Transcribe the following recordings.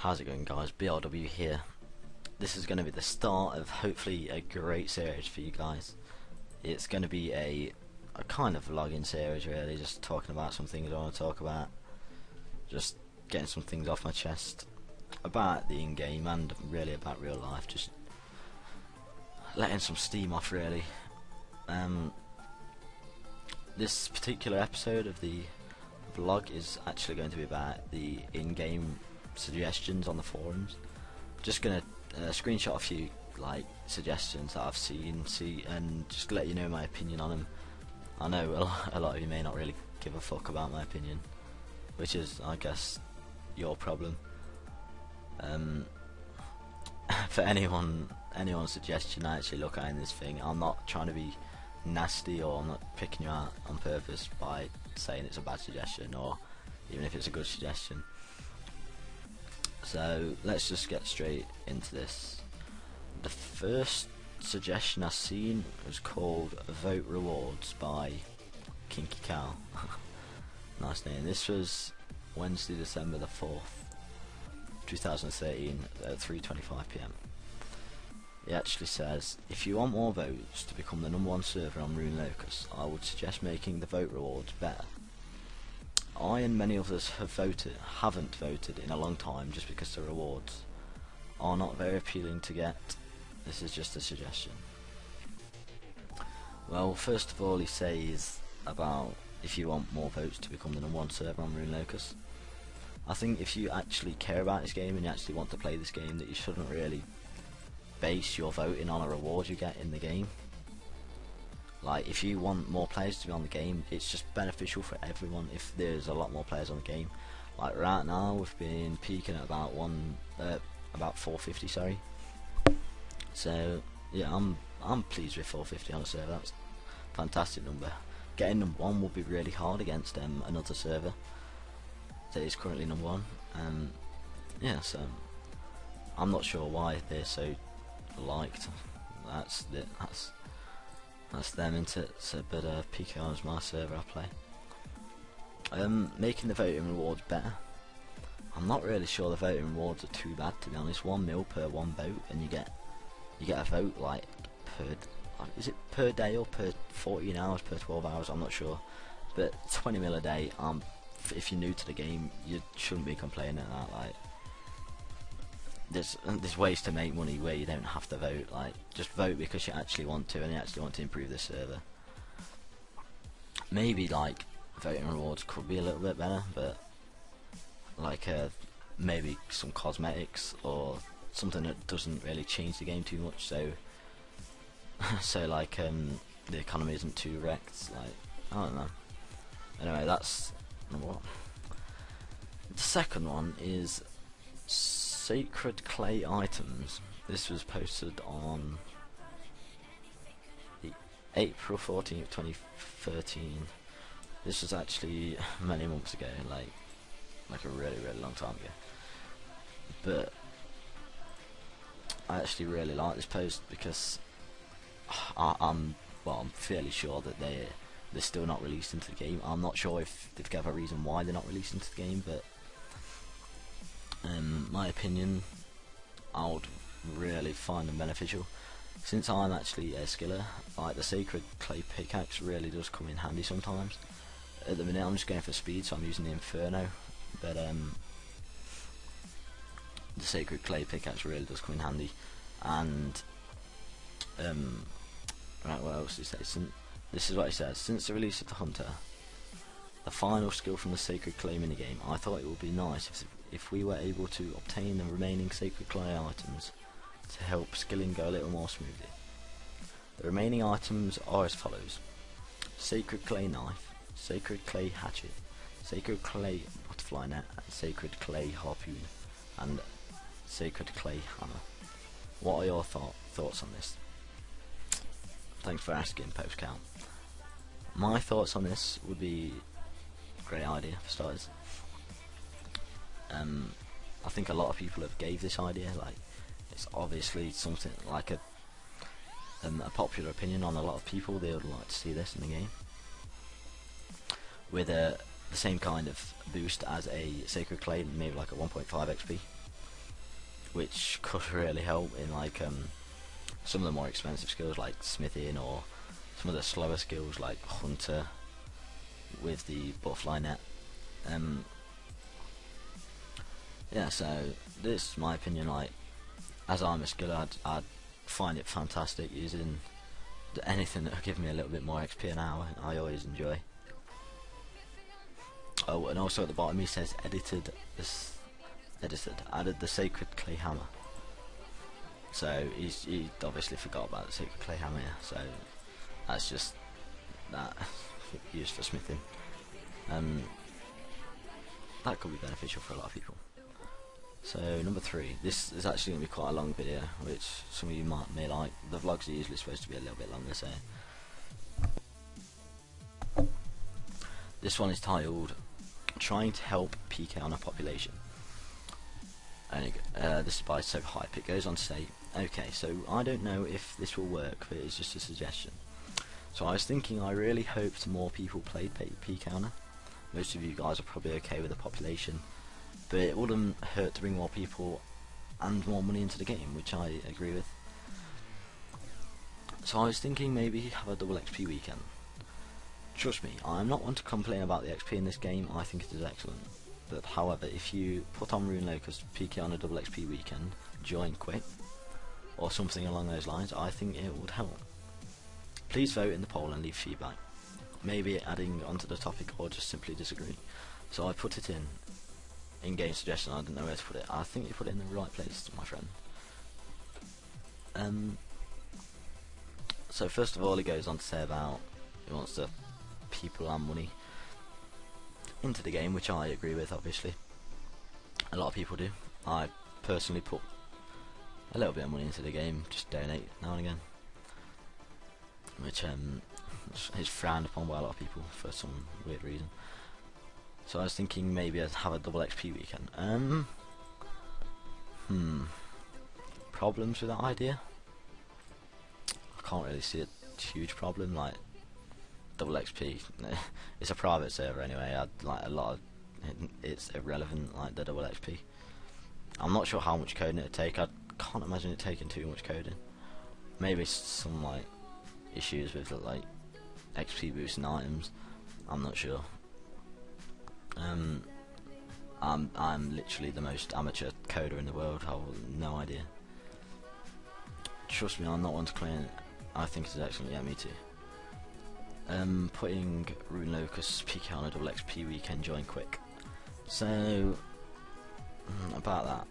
How's it going, guys? BRW here. This is going to be the start of hopefully a great series for you guys. It's going to be a kind of vlogging series, really, just talking about some things I want to talk about, just getting some things off my chest about the in-game and really about real life, just letting some steam off, really. This particular episode of the vlog is actually going to be about the in-game suggestions on the forums. Just gonna screenshot a few suggestions that I've seen, and just let you know my opinion on them. I know a lot of you may not really give a fuck about my opinion, which is, I guess, your problem. For anyone's suggestion I actually look at in this thing, I'm not trying to be nasty, or I'm not picking you out on purpose by saying it's a bad suggestion, or even if it's a good suggestion. So let's just get straight into this. The first suggestion I've seen was called Vote Rewards by Kinky Cow. Nice name. This was Wednesday, December the 4th, 2013 at 3:25 PM. It actually says, if you want more votes to become the #1 server on Rune Locus, I would suggest making the vote rewards better. I and many others haven't voted in a long time just because the rewards are not very appealing to get. This is just a suggestion. Well, first of all, he says about if you want more votes to become the #1 server on Rune Locus. I think if you actually care about this game and you actually want to play this game, that you shouldn't really base your voting on a reward you get in the game. Like, if you want more players to be on the game, it's just beneficial for everyone if there's a lot more players on the game. Like right now, we've been peaking at about 450, sorry. So yeah, I'm pleased with 450 on a server. That's a fantastic number. Getting #1 will be really hard against another server that is currently #1. Yeah, so I'm not sure why they're so liked. That's them, into it. So, but PKHonor is my server I play. Making the voting rewards better. I'm not really sure the voting rewards are too bad, to be honest. 1 mil per 1 vote, and you get a vote is it per day or per 14 hours, per 12 hours? I'm not sure. But 20 mil a day. If you're new to the game, you shouldn't be complaining at that. Like, there's ways to make money where you don't have to vote. Like, just vote because you actually want to, and you actually want to improve the server. Maybe voting rewards could be a little bit better, but maybe some cosmetics or something that doesn't really change the game too much. So the economy isn't too wrecked. Like, I don't know. Anyway, that's #1. The second one is Sacred Clay items. This was posted on the April 14th, 2013. This was actually many months ago, like a really long time ago. But I actually really like this post because I'm fairly sure that they're still not released into the game. I'm not sure if they've got a reason why they're not released into the game, but my opinion, I would really find them beneficial. Since I'm actually a skiller, the Sacred Clay pickaxe really does come in handy sometimes. At the minute I'm just going for speed, so I'm using the Inferno, but the Sacred Clay pickaxe really does come in handy. And right, what else does it say? This is what it says. Since the release of the Hunter, the final skill from the Sacred Clay minigame, I thought it would be nice if we were able to obtain the remaining Sacred Clay items to help skilling go a little more smoothly. The remaining items are as follows: Sacred Clay Knife, Sacred Clay Hatchet, Sacred Clay Butterfly Net, Sacred Clay Harpoon, and Sacred Clay Hammer. What are your thoughts on this? Thanks for asking, Postcal. My thoughts on this would be great idea for starters. I think a lot of people have gave this idea. It's obviously something like a popular opinion on a lot of people. They would like to see this in the game with the same kind of boost as a Sacred Clay, maybe like a 1.5 XP. which could really help in like some of the more expensive skills like smithing, or some of the slower skills like hunter with the butterfly net. Yeah, so this is my opinion. Like, as I'm a skiller, I'd find it fantastic using anything that will give me a little bit more XP an hour. I always enjoy. Oh, and also at the bottom he says added the sacred clay hammer. So he obviously forgot about the sacred clay hammer here, so that's just that used for smithing. That could be beneficial for a lot of people. So number 3, this is actually going to be quite a long video, which some of you may like. The vlogs are usually supposed to be a little bit longer, so this one is titled "Trying to Help PKHonor Population," and this is by So Hype. It goes on to say, okay, so I don't know if this will work, but it's just a suggestion. So I was thinking, I really hoped more people played PKHonor. Most of you guys are probably okay with the population, but it wouldn't hurt to bring more people and more money into the game, which I agree with. So I was thinking maybe have a double XP weekend. Trust me, I'm not one to complain about the XP in this game. I think it is excellent. But however, if you put on Rune Locust PKHonor double XP weekend, join quick, or something along those lines, I think it would help. Please vote in the poll and leave feedback. Maybe adding onto the topic, or just simply disagree. So I put it in game suggestion. I didn't know where to put it. I think you put it in the right place, my friend. So first of all, he goes on to say about he wants to people and money into the game, which I agree with. Obviously, a lot of people do. I personally put a little bit of money into the game, just donate now and again, which is frowned upon by a lot of people for some weird reason. So I was thinking maybe I'd have a double XP weekend. Problems with that idea? I can't really see a huge problem. Like, double XP, it's a private server anyway. Like a lot of it's irrelevant, like the double XP. I'm not sure how much coding it'd take. I can't imagine it taking too much coding. Maybe some like issues with like XP boosting items. I'm not sure. I'm literally the most amateur coder in the world. I have no idea. Trust me, I'm not one to claim it. I think it's excellent. Yeah, me too. Putting Rune Locust PKHonor double XP weekend join quick. So about that,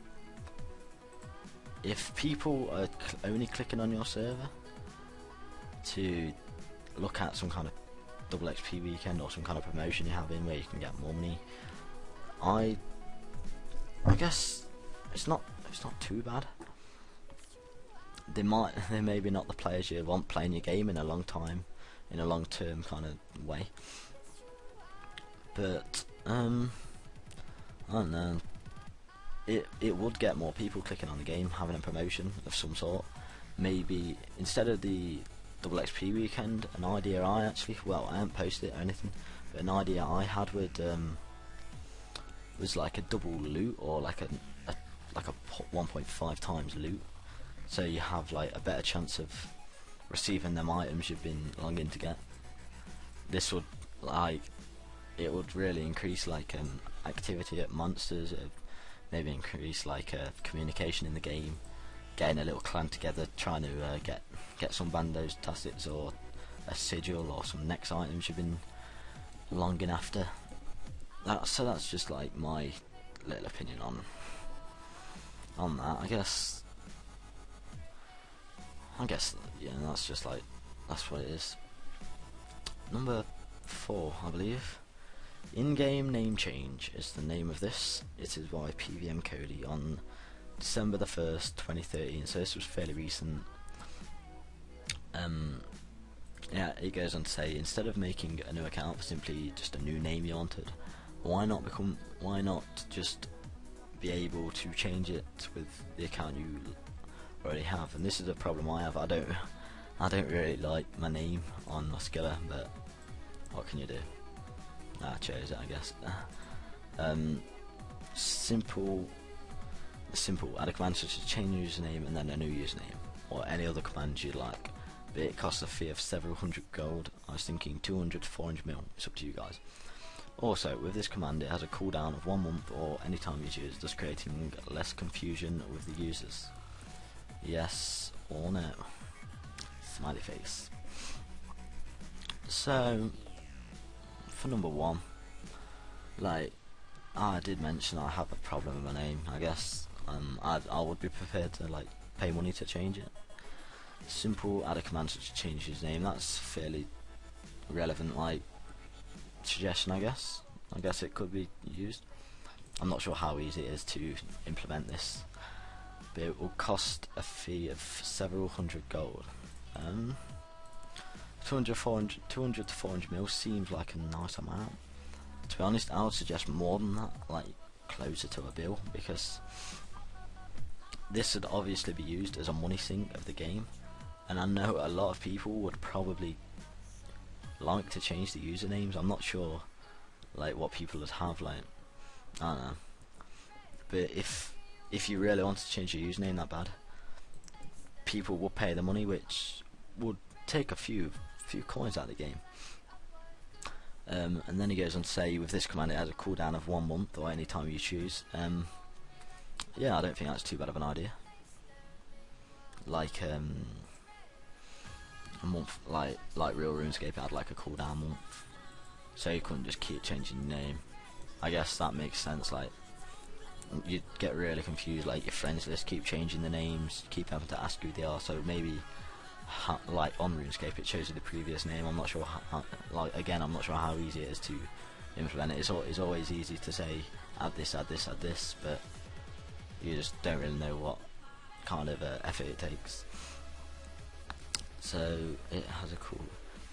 if people are only clicking on your server to look at some kind of double XP weekend or some kind of promotion you're having where you can get more money, I guess it's not too bad. They may be not the players you want playing your game in a long time, in a long term kind of way, but I don't know, it would get more people clicking on the game, having a promotion of some sort. Maybe instead of the double XP weekend, an idea I actually, well, I haven't posted it or anything, but an idea I had would was like a double loot, or like a 1.5 times loot, so you have like a better chance of receiving them items you've been longing to get. This would it would really increase like activity at monsters. It maybe increase like communication in the game, getting a little clan together, trying to get some bandos, tassets, or a sigil, or some next items you've been longing after. So that's just like my little opinion on that. I guess yeah, that's just like, that's what it is. Number 4, I believe. In-game name change is the name of this. It is by PVM Cody on December the 1st, 2013. So this was fairly recent. Yeah, it goes on to say, instead of making a new account for simply just a new name you wanted, why not just be able to change it with the account you already have? And this is a problem I have. I don't really like my name on my skiller, but what can you do? I chose it, I guess. Simple Simple. Add a command such as change username and then a new username, or any other command you'd like. But it costs a fee of several hundred gold. I was thinking 200 to 400 mil. It's up to you guys. Also, with this command, it has a cooldown of 1 month or any time you choose, thus creating less confusion with the users. Yes or no? Smiley face. So, for number 1, like, I did mention I have a problem with my name, I guess. I would be prepared to, like, pay money to change it. Simple, add a command such as change his name. That's fairly relevant, like, suggestion, I guess. I guess it could be used. I'm not sure how easy it is to implement this, but it will cost a fee of several hundred gold. 200 to 400 mil seems like a nice amount. To be honest, I would suggest more than that, like closer to a bill, because this would obviously be used as a money sink of the game, and I know a lot of people would probably like to change the usernames. I'm not sure like what people would have, like, I don't know, but if you really want to change your username that bad, people will pay the money, which would take a few coins out of the game. And then he goes on to say, with this command it has a cooldown of 1 month or any time you choose. Yeah, I don't think that's too bad of an idea. Like a month, like real RuneScape had like a cooldown month, so you couldn't just keep changing your name. I guess that makes sense. Like, you'd get really confused, like your friends list keep changing the names, keep having to ask who they are, so maybe like on RuneScape it shows you the previous name. I'm not sure how, like, again, I'm not sure how easy it is to implement it. It's always easy to say add this, but you just don't really know what kind of effort it takes. So it has a cool,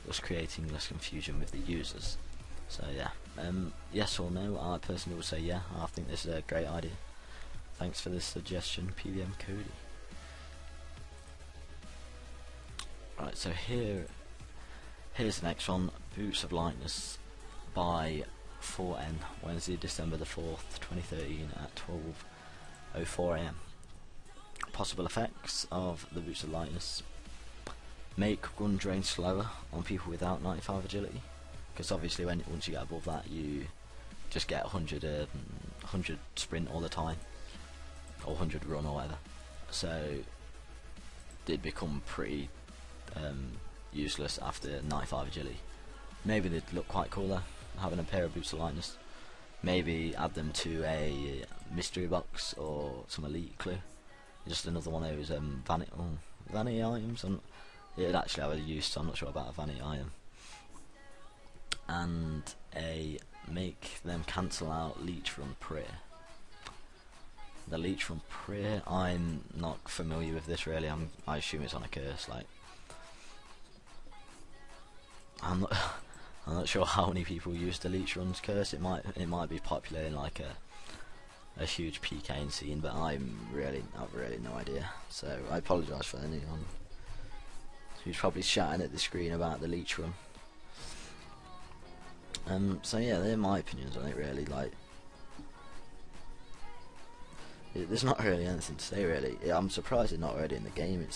thus creating less confusion with the users. So yeah, yes or no? I personally would say yeah. I think this is a great idea. Thanks for this suggestion, PVM Cody. Right, so here's the next one, Boots of Lightness by 4N, Wednesday, December the 4th, 2013 at 12:04 AM. Possible effects of the Boots of Lightness: make run drain slower on people without 95 agility, because obviously once you get above that you just get 100 sprint all the time, or 100 run or whatever, so they'd become pretty useless after 95 agility. Maybe they'd look quite cool though, having a pair of Boots of Lightness. Maybe add them to a mystery box or some elite clue, just another one of those vanity items. It'd actually have a use, so I'm not sure about a vanity item. And make them cancel out Leech from Prayer. The Leech from Prayer, I'm not familiar with this really. I assume it's on a curse. Like, I'm not sure how many people use the Leech Run's curse. It might be popular in like a huge PK scene, but I've really no idea. So I apologise for anyone who's probably shouting at the screen about the Leech Run. So yeah, they're my opinions on it really. Like, there's not really anything to say really. I'm surprised it's not already in the game.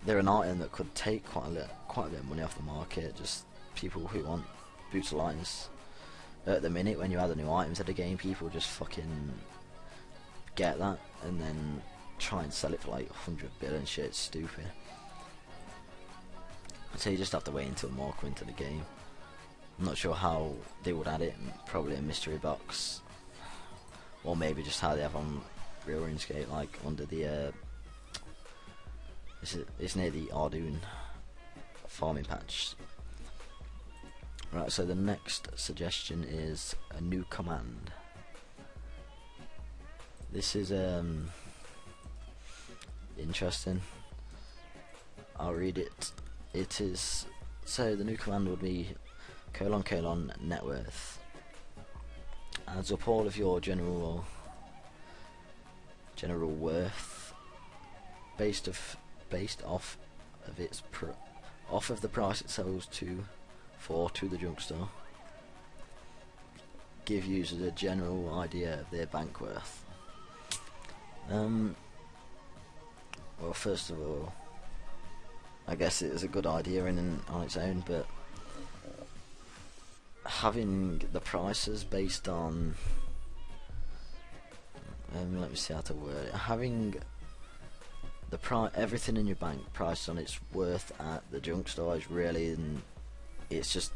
They're an item that could take quite a bit of money off the market. Just people who want Boots of Lightness. At the minute, when you add a new item to the game, people just fucking get that and then try and sell it for like 100 billion shit. It's stupid. So you just have to wait until more come into the game. I'm not sure how they would add it. Probably a mystery box, or maybe just how they have on real RuneScape, like under the it's near the Ardoon farming patch. Right, so the next suggestion is a new command. This is interesting. I'll read it. It is, so the new command would be : net worth. Adds up all of your general worth based off of the price it sells to the junk store. Give users a general idea of their bank worth. Well, first of all, I guess it is a good idea on its own, but having the prices based on let me see how to word it. Having the everything in your bank priced on its worth at the junk store is really, it's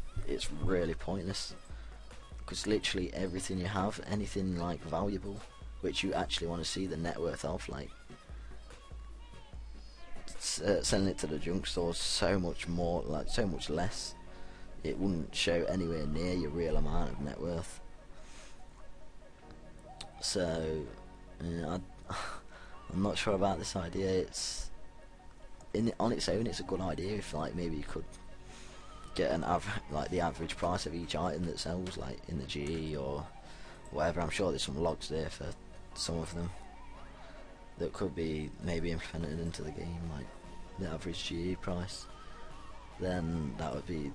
really pointless, because literally everything you have, anything like valuable, which you actually want to see the net worth of, like selling it to the junk store, so much more, like so much less. It wouldn't show anywhere near your real amount of net worth. So I'm not sure about this idea. It's on its own, it's a good idea if like maybe you could get an like the average price of each item that sells, like in the GE or whatever. I'm sure there's some logs there for some of them that could be maybe implemented into the game, like the average GE price. Then that would be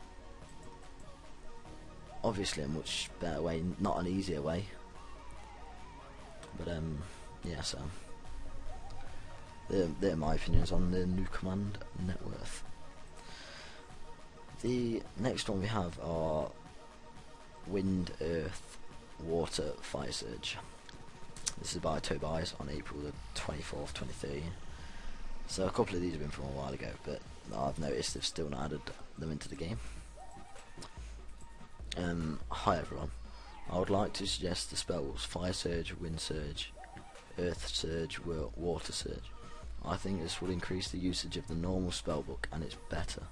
obviously a much better way, not an easier way. But yeah, so they're my opinions on the new command net worth. The next one we have are Wind, Earth, Water, Fire Surge. This is by Tobias on April the 24th, 2013. So a couple of these have been from a while ago, but I've noticed they've still not added them into the game. Hi everyone, I would like to suggest the spells Fire Surge, Wind Surge, Earth Surge, Water Surge. I think this will increase the usage of the normal spellbook, and it's better.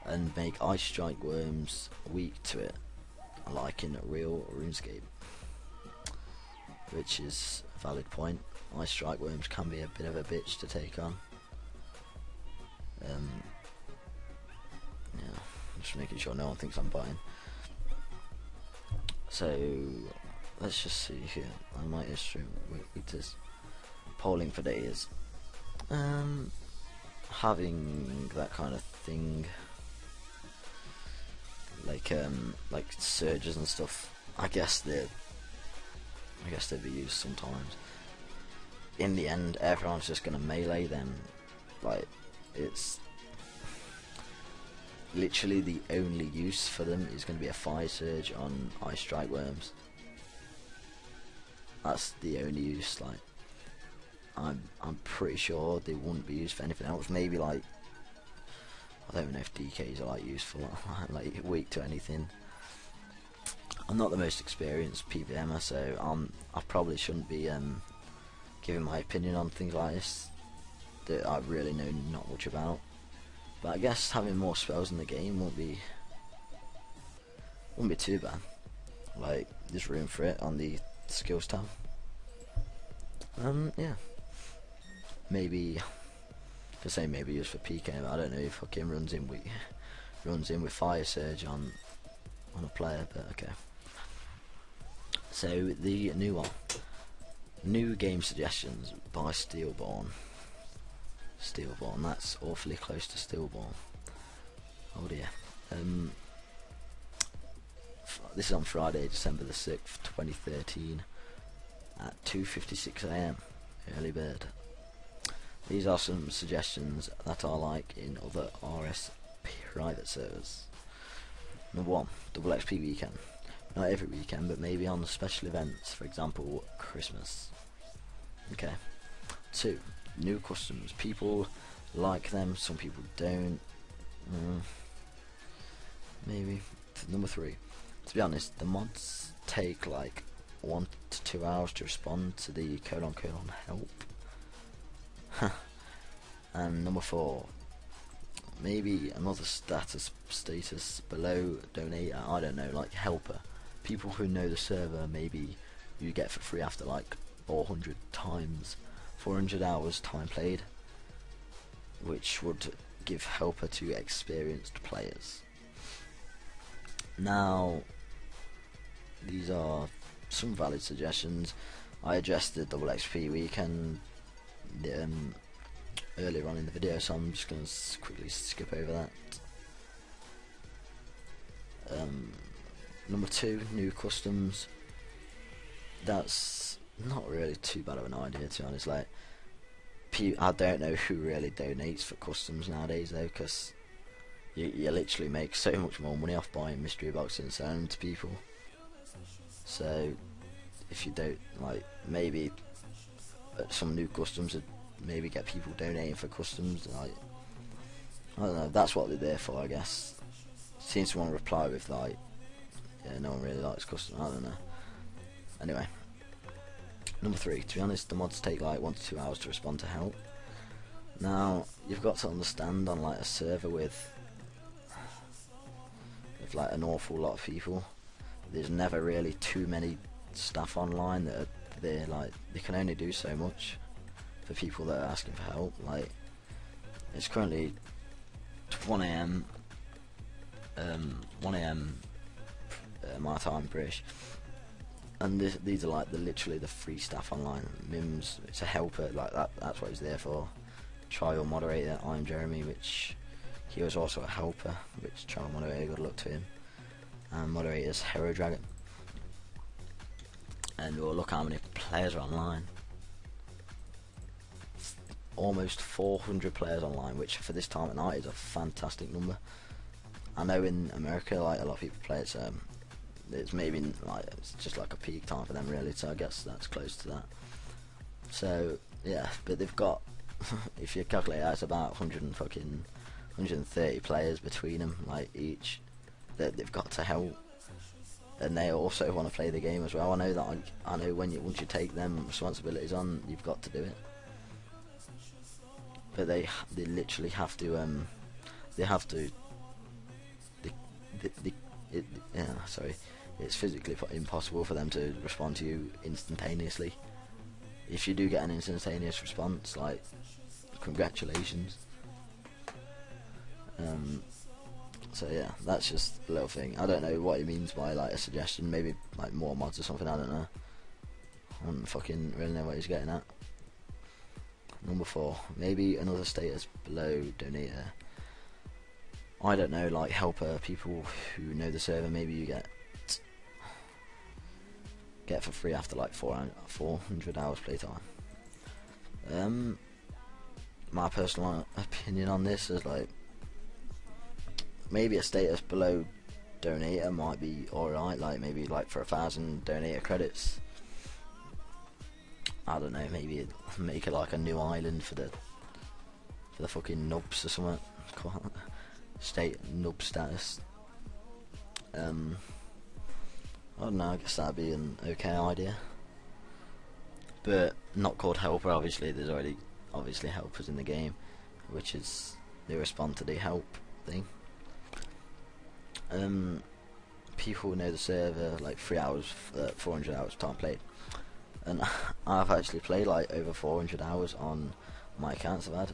And make Ice Strike worms weak to it, like in real RuneScape. Which is a valid point. Ice Strike worms can be a bit of a bitch to take on. Yeah, just making sure no one thinks I'm buying. So let's just see here. I might just weakness. Polling for days. Having that kind of thing, like surges and stuff, I guess they'd be used sometimes. In the end, everyone's just gonna melee them. Like, it's literally the only use for them is going to be a Fire Surge on Ice Strike worms. That's the only use. Like, I'm pretty sure they wouldn't be used for anything else. Maybe like, I don't even know if DKs are like useful, like weak to anything. I'm not the most experienced PVMer, so I probably shouldn't be giving my opinion on things like this that I really know not much about. But I guess having more spells in the game won't be too bad. Like, there's room for it on the skills tab. Yeah. Maybe, to say maybe used for PK, I don't know if fucking runs in with Fire Surge on a player, but okay. So the new one, new game suggestions by Steelborn. That's awfully close to Stillborn. Oh dear. This is on Friday, December the 6th, 2013 at 2:56 AM. Early bird. These are some suggestions that I like in other RS private servers. Number 1, double XP weekend. Not every weekend, but maybe on the special events, for example, Christmas. Okay. 2, new customs. People like them, some people don't. Maybe. Number 3, to be honest, the mods take like 1 to 2 hours to respond to the : help. And number 4, maybe another status below donator, I don't know, like helper. People who know the server, maybe you get for free after like 400 hours time played, which would give helper to experienced players. Now, these are some valid suggestions. I addressed the double XP weekend earlier on in the video, so I'm just going to quickly skip over that. Number 2, new customs. that's not really too bad of an idea, to be honest. Like, I don't know who really donates for customs nowadays though, because you literally make so much more money off buying mystery boxes and selling them to people. So if you don't, like, maybe some new customs would maybe get people donating for customs. Like, I don't know, that's what they're there for, I guess. Seems to want to reply with like, yeah, no one really likes custom. I don't know. Anyway, number 3. To be honest, the mods take like 1 to 2 hours to respond to help. Now you've got to understand, on like a server with like an awful lot of people, there's never really too many staff online that they're like, they can only do so much for people that are asking for help. Like, it's currently 1 AM my time, British, and these are like literally the free staff online. Mims, it's a helper, like that's what he's there for. Trial moderator, I'm Jeremy, which he was also a helper, which trial moderator, good luck to him. And moderator's Hero Dragon. And we'll look how many players are online. Almost 400 players online, which for this time of night is a fantastic number. I know in America, like, a lot of people play it, so it's maybe like, it's just like a peak time for them really, so I guess that's close to that. So yeah, but they've got if you calculate that, it's about 130 players between them, like, each, that they've got to help, and they also want to play the game as well. I know that I know once you take them responsibilities on, you've got to do it. But they literally have to it's physically impossible for them to respond to you instantaneously. If you do get an instantaneous response, like, congratulations. So yeah, that's just a little thing. I don't know what he means by like a suggestion, maybe like more mods or something, I don't know. I don't fucking really know what he's getting at. Number 4, maybe another status below donator. I don't know, like helper, people who know the server, maybe you get for free after like 400 hours playtime. My personal opinion on this is like, maybe a status below donator might be alright, like maybe like for 1,000 donator credits. I don't know, maybe make it like a new island for the fucking nubs or something. State nub status. I don't know, I guess that'd be an okay idea, but not called helper. Obviously there's already helpers in the game, which is they respond to the help thing. People know the server, like 3 hours, 400 hours time played, and I've actually played like over 400 hours on my accounts I've had.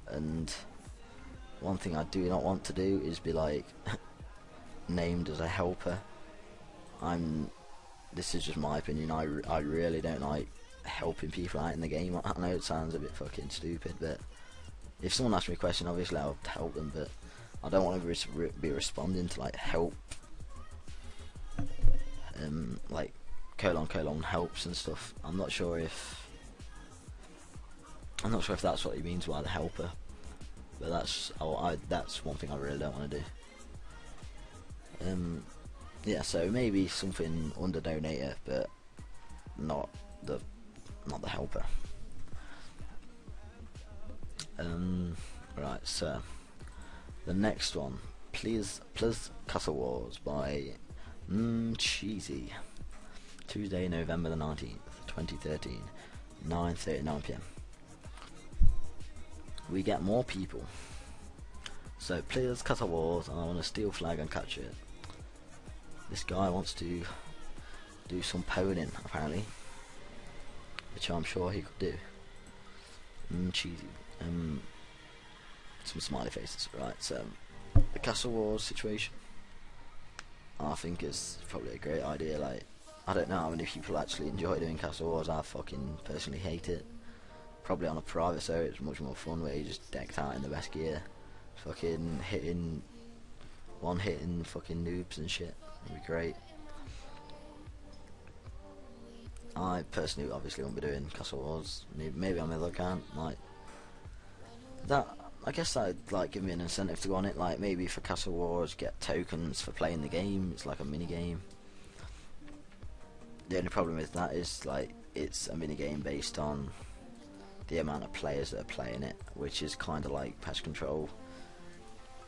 And one thing I do not want to do is be like named as a helper. This is just my opinion, I really don't like helping people out in the game. I know it sounds a bit fucking stupid, but if someone asks me a question, obviously I'll help them, but I don't want to be responding to like help, like colon helps and stuff. I'm not sure if that's what he means by the helper, but that's one thing I really don't want to do. Yeah, so maybe something under donator, but not the helper. Right, so the next one, please Castle Wars by Cheesy. Tuesday, November the 19th, 2013, 9:39 PM. We get more people. So players Castle Wars, and I want to steal flag and capture it. This guy wants to do some pwning apparently, which I'm sure he could do. Cheesy. Some smiley faces. Right, so the Castle Wars situation, I think is probably a great idea. Like, I don't know how many people actually enjoy doing Castle Wars. I fucking personally hate it. Probably on a private server it's much more fun, where you just decked out in the best gear, fucking hitting fucking noobs and shit. It'd be great. I personally obviously won't be doing Castle Wars. Maybe on my other account, like that. I guess that'd like give me an incentive to go on it. Like maybe for Castle Wars, get tokens for playing the game. It's like a mini game. The only problem with that is like it's a mini game based on the amount of players that are playing it, which is kind of like patch control.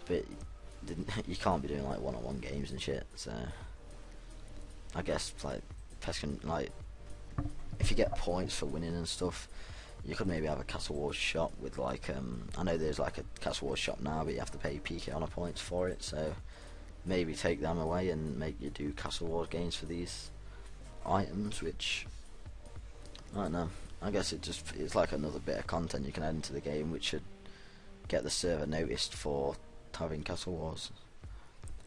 But you can't be doing like one-on-one games and shit. So I guess like like if you get points for winning and stuff, you could maybe have a Castle Wars shop with like I know there's like a Castle Wars shop now, but you have to pay PKHonor points for it. So maybe take them away and make you do Castle Wars games for these items, which I don't know. I guess it's like another bit of content you can add into the game, which should get the server noticed for having Castle Wars.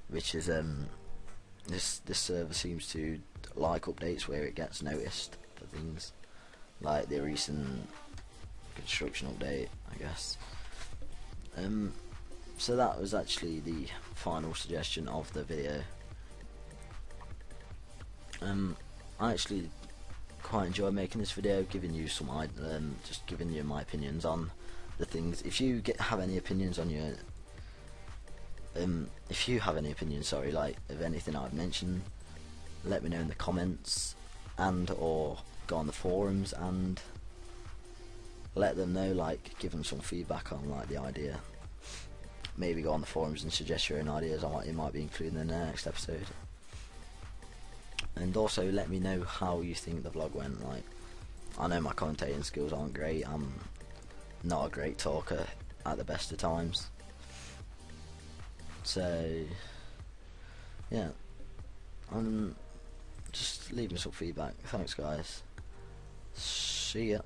Which is this server seems to like updates where it gets noticed for things like the recent construction update, I guess. So that was actually the final suggestion of the video. I actually quite enjoy making this video, giving you some just giving you my opinions on the things. If you have any opinions on your if you have any opinions, sorry, like of anything I've mentioned, let me know in the comments, and or go on the forums and let them know, like give them some feedback on like the idea. Maybe go on the forums and suggest your own ideas. It might be included in the next episode. And also let me know how you think the vlog went. Like, I know my commentating skills aren't great. I'm not a great talker at the best of times. So yeah, just leave me some feedback. Thanks guys. See ya.